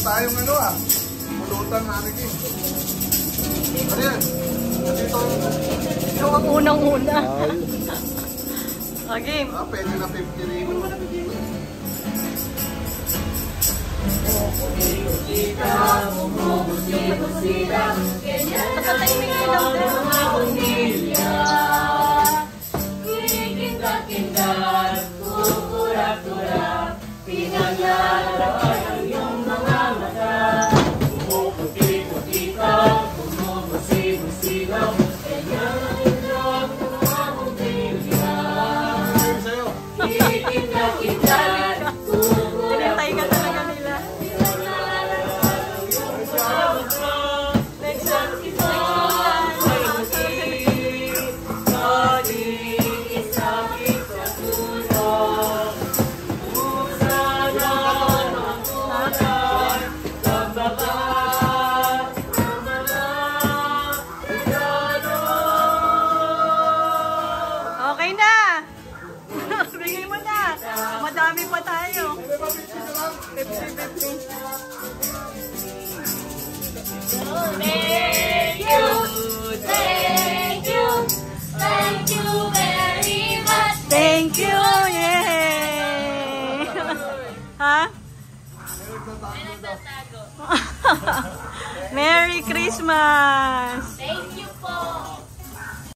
tayong ano pulutan namin eh. Ano yan? Dito. Ikaw ang unang-una. Okay. Pwede na 50 rin. Madami pa tayo. 50-50. Thank you. Thank you. Thank you very much. Thank you. Yay! Ha? May nagtatago. Merry Christmas! Thank